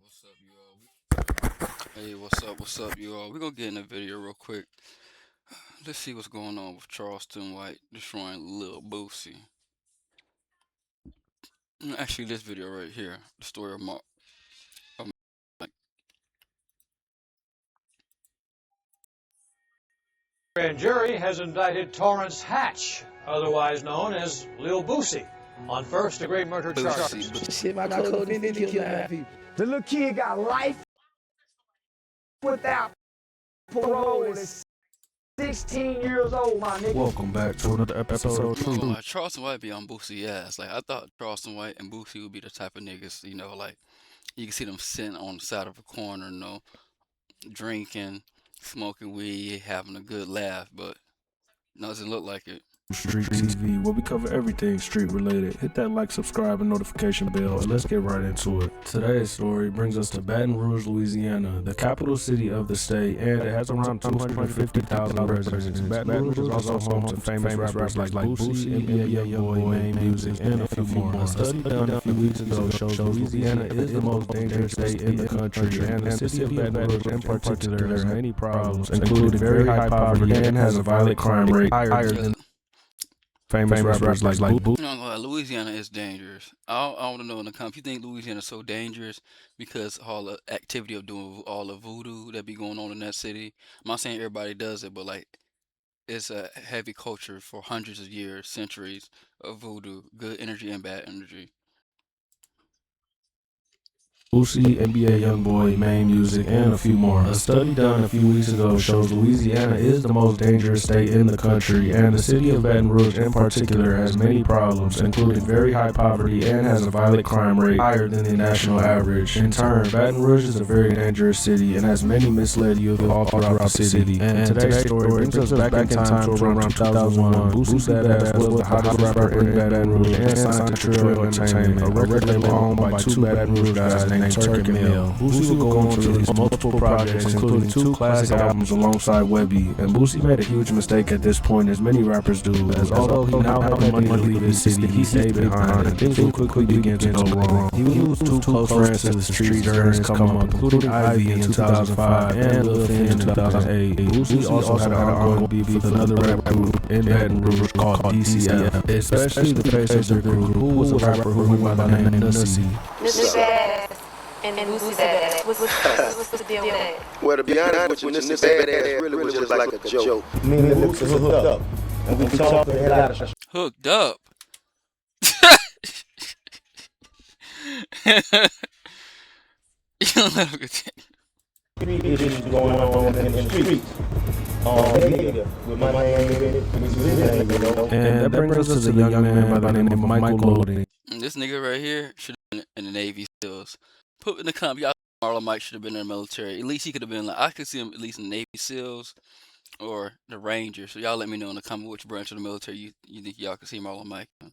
What's up, you all? Hey, what's up, you all? We're gonna get in the video real quick. Let's see what's going on with Charleston White destroying Lil Boosie. Actually, this video right here, the story of Mike. Grand jury has indicted Torence Hatch, otherwise known as Lil Boosie, on first-degree murder charges. Shit, my co-defendant killed 9 people. The little kid got life without parole. Is 16 years old, my nigga. Welcome back to another episode of Truth. Charleston White be on Boosie ass. Like, I thought Charleston White and Boosie would be the type of niggas, like, you can see them sitting on the side of a corner, drinking, smoking weed, having a good laugh, but doesn't look like it. Street TV, where we cover everything street related. Hit that like, subscribe, and notification bell, and let's get right into it. Today's story brings us to Baton Rouge, Louisiana, the capital city of the state, and it has around 250,000 residents. Baton Rouge is also home to famous rappers like Boosie, a.k.a. Youngboy, Main Music, and a few more. A study done a few weeks ago shows Louisiana is the most dangerous state in the country, and the city of Baton Rouge in particular has many problems, including very high poverty and has a violent crime rate higher than famous rappers like Boosie. Louisiana is dangerous. I want to know in the comments, you think Louisiana is so dangerous because all the activity of doing all the voodoo that be going on in that city? I'm not saying everybody does it, but like it's a heavy culture for hundreds of years, centuries of voodoo, good energy and bad energy. Boosie, NBA Youngboy, Main Music, and a few more. A study done a few weeks ago shows Louisiana is the most dangerous state in the country, and the city of Baton Rouge in particular has many problems, including very high poverty and has a violent crime rate higher than the national average. In turn, Baton Rouge is a very dangerous city and has many misled youth all throughout the city. And today's story brings us back in time to around 2001. Boosie Badass was the hottest rapper in Baton Rouge and signed to Trill Entertainment, a record label owned by two Baton Rouge guys named Turk and Mill. Boosie would go on to release multiple projects, including 2 classic albums alongside Webby, and Boosie made a huge mistake at this point, as many rappers do, as although he now had the money to leave his city, he stayed behind, and things would quickly begin to go wrong. He would lose 2 close friends to the streets during his come up, including Ivy in 2005 and Lil Finn in 2008. Boosie also had an ongoing beef with another rap group in Baton Rouge called DCF, especially the face of their group, who was a rapper who went by the name Nussy. And Boosie Badass. What's the deal with that? Well, to be honest with you, this Badass really was just like a joke. Me and Luke is hooked up. And we talked the hell out of Hooked up. You don't have a good street issues going on in the streets. With my And that brings us to the young man by the name of Michael Loading. This nigga right here should have been in the Navy SEALs. Put in the comments, y'all Marlo Mike should have been in the military. At least he could have been like, I could see him at least in the Navy SEALs or the Rangers. So y'all let me know in the comment which branch of the military you think y'all could see Marlo Mike in.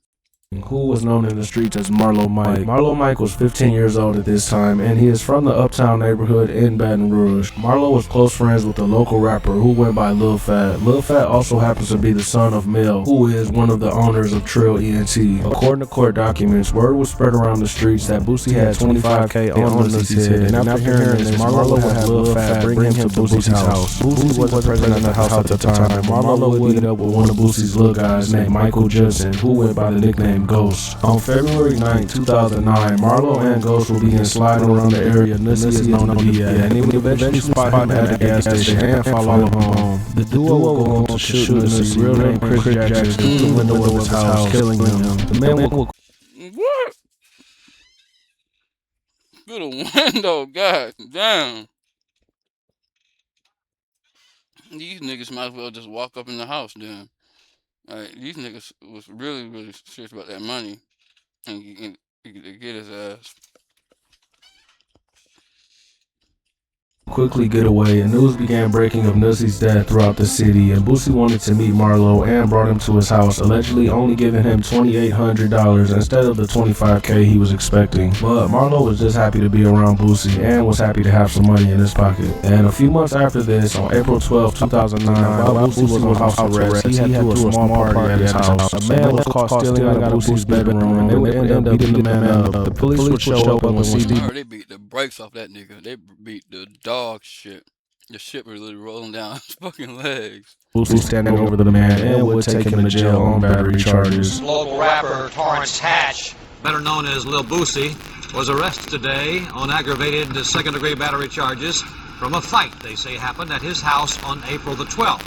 Who was known in the streets as Marlo Mike. Marlo Mike was 15 years old at this time, and he is from the Uptown neighborhood in Baton Rouge. Marlo was close friends with a local rapper who went by Lil Fat. Lil Fat also happens to be the son of Mill, who is one of the owners of Trill ENT. According to court documents, word was spread around the streets that Boosie had $25K on Nussy's head, and after hearing this, Marlo would have Lil Fat bring him to Boosie's house. Boosie wasn't present at the house at the time, and Marlo would meet up with one of Boosie's little guys named Michael Judson, who went by the nickname Ghost. On February 9, 2009, Marlo and Ghost will begin sliding around the area Nussy is known to be at, and he would eventually spot him at the gas station and follow him home. The duo will go on to shoot Nussy, real name Chris Jackson, through the window of his house, killing him. The man will... What? Through the window, god damn. These niggas might as well just walk up in the house then. Like, these niggas was really, really serious about that money. And you get his ass. quickly get away, and news began breaking of Nussie's death throughout the city, and Boosie wanted to meet Marlo and brought him to his house, allegedly only giving him $2,800 instead of the $25K he was expecting. But Marlo was just happy to be around Boosie and was happy to have some money in his pocket. And a few months after this, on April 12, 2009, while Boosie was on house arrest, he had threw a small party at his house. A man was caught stealing out of Boosie's bedroom, and they would end up beating the man up. The police would show up and would see They beat the brakes off that nigga. They beat the dog shit. The shit was literally rolling down his fucking legs. Boosie standing over the man and would take him to jail on battery charges. Local rapper Torence Hatch, better known as Lil Boosie, was arrested today on aggravated second-degree battery charges from a fight they say happened at his house on April the 12th.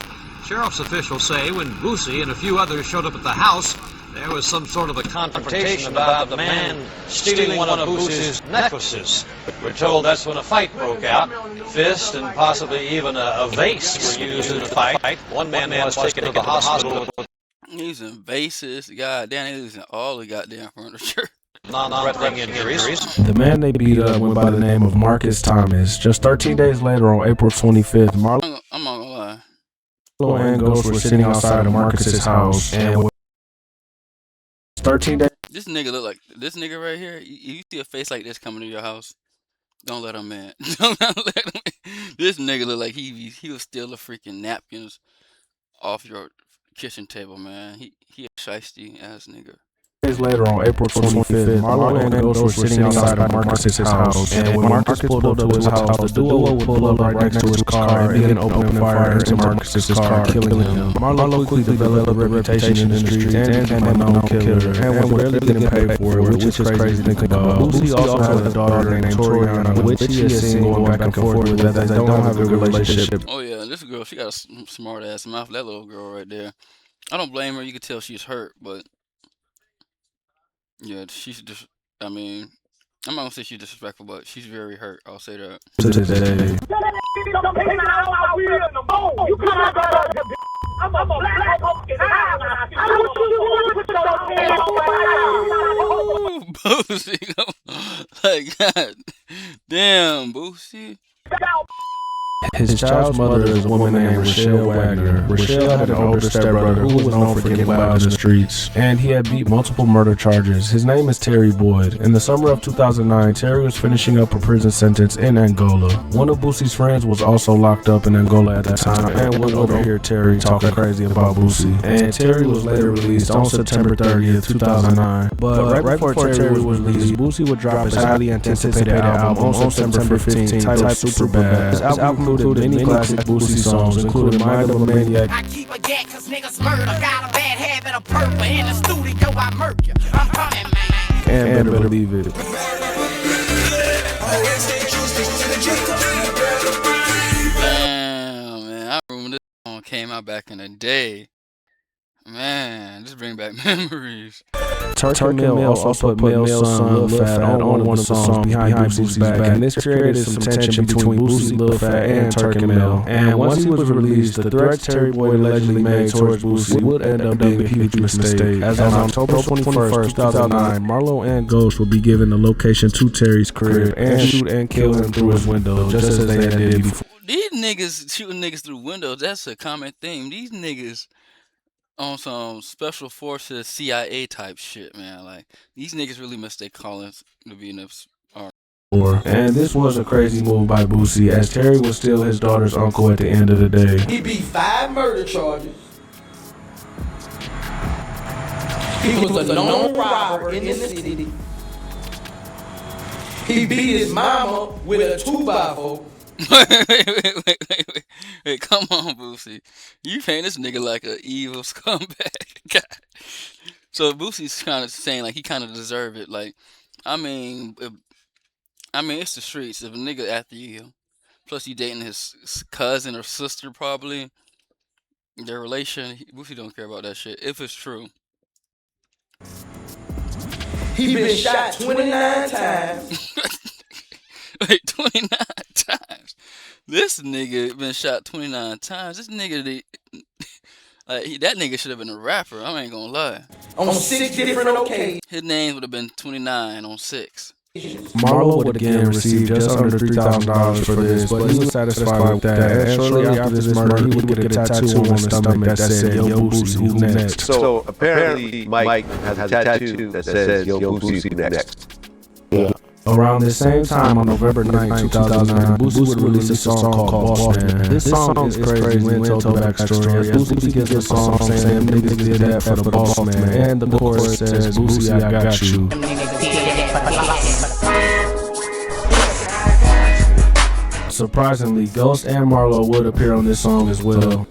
Sheriff's officials say when Boosie and a few others showed up at the house, there was some sort of a confrontation about the man stealing one of Boosie's necklaces. We're told that's when a fight broke out. Fists and possibly even a vase were used in the fight. One man was taken to the hospital with Using vases, goddamn, they using all the goddamn furniture. non-threatening injuries. The man they beat up went by the name of Marcus Thomas. Just 13 days later, on April 25th, Marlo I'm not gonna lie. and Ghost were sitting outside of Marcus's house, and 13 days. This nigga look like this nigga right here. You see a face like this coming to your house, don't let him in. Don't let him in. This nigga look like he will steal the freaking napkins off your kitchen table, man. He a shiesty ass nigga. Days later, on April 25th, Marlo and Ghost were sitting outside of Marcus's house, and when Marcus pulled up to his house, the duo would pull up right next to his car and begin opening fire into Marcus's car, killing him. Marlo quickly developed a reputation in the streets and became a known killer, and was barely getting paid for it, which is crazy to think about. Boosie also has a daughter named Toriana, which he is seen going back and forth with, as they don't have a good relationship. Oh yeah, this girl, she got a smart ass mouth. That little girl right there. I don't blame her. You can tell she's hurt, but yeah, she's just. I mean, I'm not gonna say she's disrespectful, but she's very hurt. I'll say that. To this day. Ooh, Boosie, like God, damn, Boosie. His child's mother is a woman named Rochelle Wagner. Rochelle had an older stepbrother who was known for getting loud in the streets, and he had beat multiple murder charges. His name is Terry Boyd. In the summer of 2009, Terry was finishing up a prison sentence in Angola. One of Boosie's friends was also locked up in Angola at that time and would overhear Terry talking crazy about Boosie. And Terry was later released on September 30th, 2009. But right before Terry was released, Boosie would drop his highly anticipated album on September 15th titled Superbad. This album included many classic Boosie songs, including Mind of a Maniac. I keep a gat cause niggas murder. Got a bad habit of purple. In the studio I murk you. I'm coming, man. And Better Believe It. Damn, man, I remember this song came out back in the day. Man, just bring back memories. Turkey Mill also put Mill's son Lil Fat on one of the songs behind Boosie's back, and this created some tension between Boosie, Lil Fat, and Turkey Mill. And once he was released, the threats Terry Boyd allegedly made towards Boosie would end up being a huge mistake. As on October 21st, 2009, Marlo and Ghost would be given the location to Terry's crib and shoot and kill him through his window, just as they had did before. These niggas shooting niggas through windows, that's a common theme. These niggas on some special forces CIA type shit, man. Like, these niggas really missed their callings to be in this army. And this was a crazy move by Boosie, as Terry was still his daughter's uncle at the end of the day. He beat 5 murder charges. He was a known robber in the city. He beat his mama with a 2x4. Wait, come on, Boosie. You paint this nigga like an evil scumbag. God. So Boosie's kind of saying like he kind of deserve it. Like, I mean, it's the streets. If a nigga after you, plus you dating his cousin or sister probably, their relation, Boosie don't care about that shit. If it's true. He been shot 29 times. Wait, 29 times? This nigga been shot 29 times. This nigga, that nigga should have been a rapper. I ain't gonna lie. On 6 different occasions. His name would have been 29 on 6. Marlo would again receive just under $3,000 for this, but he was satisfied with that. And shortly after this murder, he would get a tattoo on his stomach that said, "Yo Boosie, who next?" So apparently Mike has a tattoo that says Yo Boosie's next. Yeah. Around the same time, on November 9, 2009, Boosie would release a song called Boss Man. This song is crazy when told the backstory. As Boosie begins the song saying, "Them niggas did that for the boss man," and the chorus says, "Boosie, I got you." Surprisingly, Ghost and Marlo would appear on this song as well.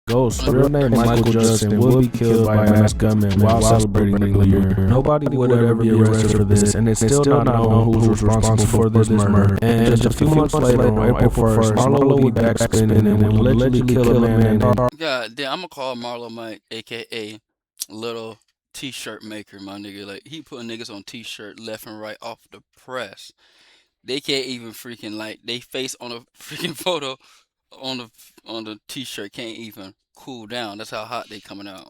Ghost, real name Michael Justin, will be killed by a masked gunman while celebrating New Year. Nobody would ever be arrested for this, and it's still not known who's responsible for this murder. And just a few months later, on April 1st, Marlo would be back spinning and would allegedly kill a man named... God damn, I'm gonna call Marlo Mike, a.k.a. Little T-shirt maker, my nigga. Like, he putting niggas on T-shirt left and right off the press. They can't even freaking, like, they face on a freaking photo on the T-shirt can't even cool down. That's how hot they coming out.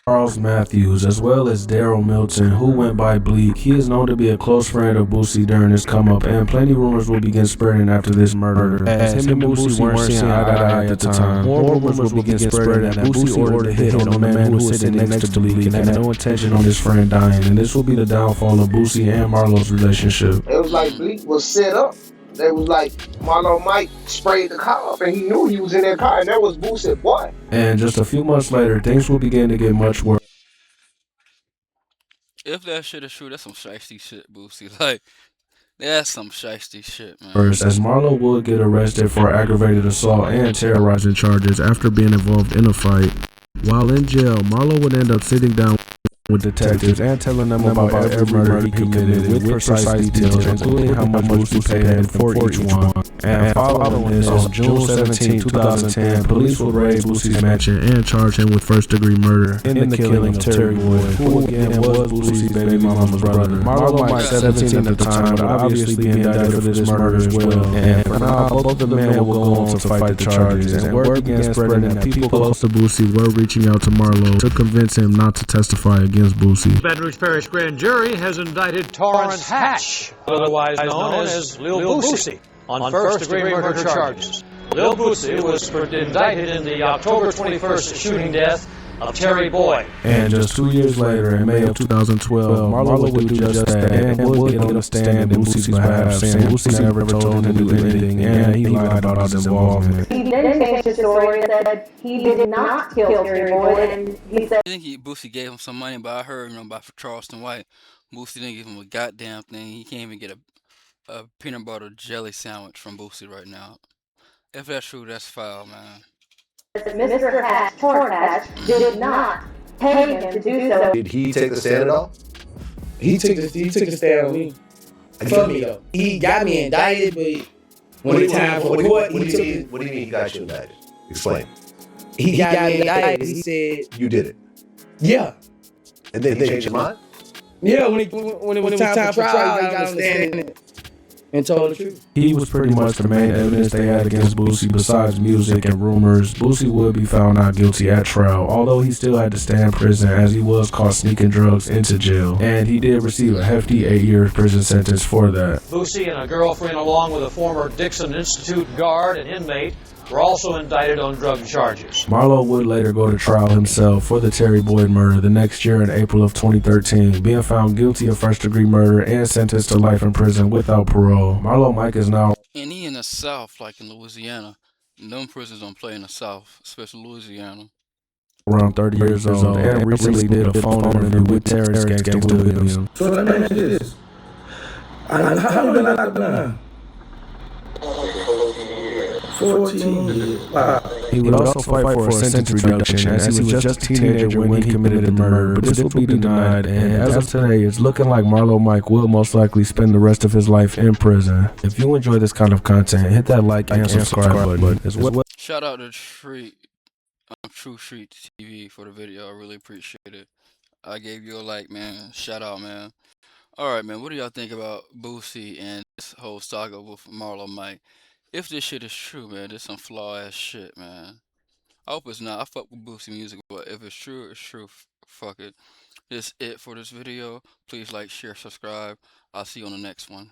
Charles Matthews, as well as Daryl Milton, who went by Bleak. He is known to be a close friend of Boosie during his come up, and plenty rumors will begin spreading after this murder. As him and Boosie weren't seeing eye to eye at the time, more rumors will begin spreading that Boosie ordered a hit on the man who was sitting next to Bleak and had no intention on his friend dying, and this will be the downfall of Boosie and Marlo's relationship. It was like Bleak was set up. They was like, Marlo Mike sprayed the car up and he knew he was in that car, and that was Boosie, boy. And just a few months later, things will begin to get much worse. If that shit is true, that's some shiesty shit, Boosie. Like, that's some shiesty shit, man. First, as Marlo would get arrested for aggravated assault and terrorizing charges after being involved in a fight. While in jail, Marlo would end up sitting down with detectives and telling them about every murder he committed with precise details, including how much Boosie paid him for each one. And following this, on June 17, 2010, police would raid Boosie's mansion and charge him with first-degree murder in the killing of Terry Boyd, who again was Boosie's baby mama's brother. Marlo Mike, 17 at the time, would obviously be indicted for this murder as well. And for now, both of the men will go on to fight the charges, and word began spreading that people close to Boosie were reaching out to Marlo to convince him not to testify against Boosie. Baton Rouge Parish Grand Jury has indicted Torence Hatch, otherwise known as Lil Boosie, on first-degree murder charges. Lil Boosie was indicted in the October 21st shooting death of Terry Boyd. And just 2 years later, in May of 2012, Marlo would do just that and would get on the stand in Boosie's behalf, saying Boosie never told him to do anything and he lied about his involvement. He then changed his story and said he did not kill Terry Boyd, and he said I think Boosie gave him some money, but I heard, about Charleston White. Boosie didn't give him a goddamn thing. He can't even get a peanut butter jelly sandwich from Boosie right now. If that's true, that's foul, man. Mr. Hatch, Torence Hatch, did not pay him to do so. Did he take the stand at all? He took the stand on me. For me though. He got me indicted, but when it's time for court, What do you mean he got you indicted? Explain. he got me indicted. He said, You did it. yeah. And then he changed his mind? Yeah, when it was time for trial, he got on the stand and told the truth. He was pretty much the main evidence they had against Boosie besides music and rumors. Boosie would be found not guilty at trial, although he still had to stay in prison as he was caught sneaking drugs into jail. And he did receive a hefty 8-year prison sentence for that. Boosie and a girlfriend, along with a former Dixon Institute guard and inmate, were also indicted on drug charges. Marlo would later go to trial himself for the Terry Boyd murder the next year in April of 2013, being found guilty of first-degree murder and sentenced to life in prison without parole. Marlo Mike is now... And he in the South, like in Louisiana. Them prisons don't play in the South, especially Louisiana. around 30 years old and recently did a phone interview with Terrence Gangsta Williams. So let me ask you this. How you been locked up now? 14 years. Wow. He would also fight for a sentence reduction as he was just a teenager when he committed the murder, but this will be denied, and as of today, it's looking like Marlo Mike will most likely spend the rest of his life in prison. If you enjoy this kind of content, hit that like and subscribe button as well. Shout out to True Street TV for the video. I really appreciate it. I gave you a like, man. Shout out, man. Alright, man, what do y'all think about Boosie and this whole saga with Marlo Mike? If this shit is true, man, this some flaw ass shit, man. I hope it's not. I fuck with Boosie music, but if it's true, it's true. Fuck it. This it for this video. Please like, share, subscribe. I'll see you on the next one.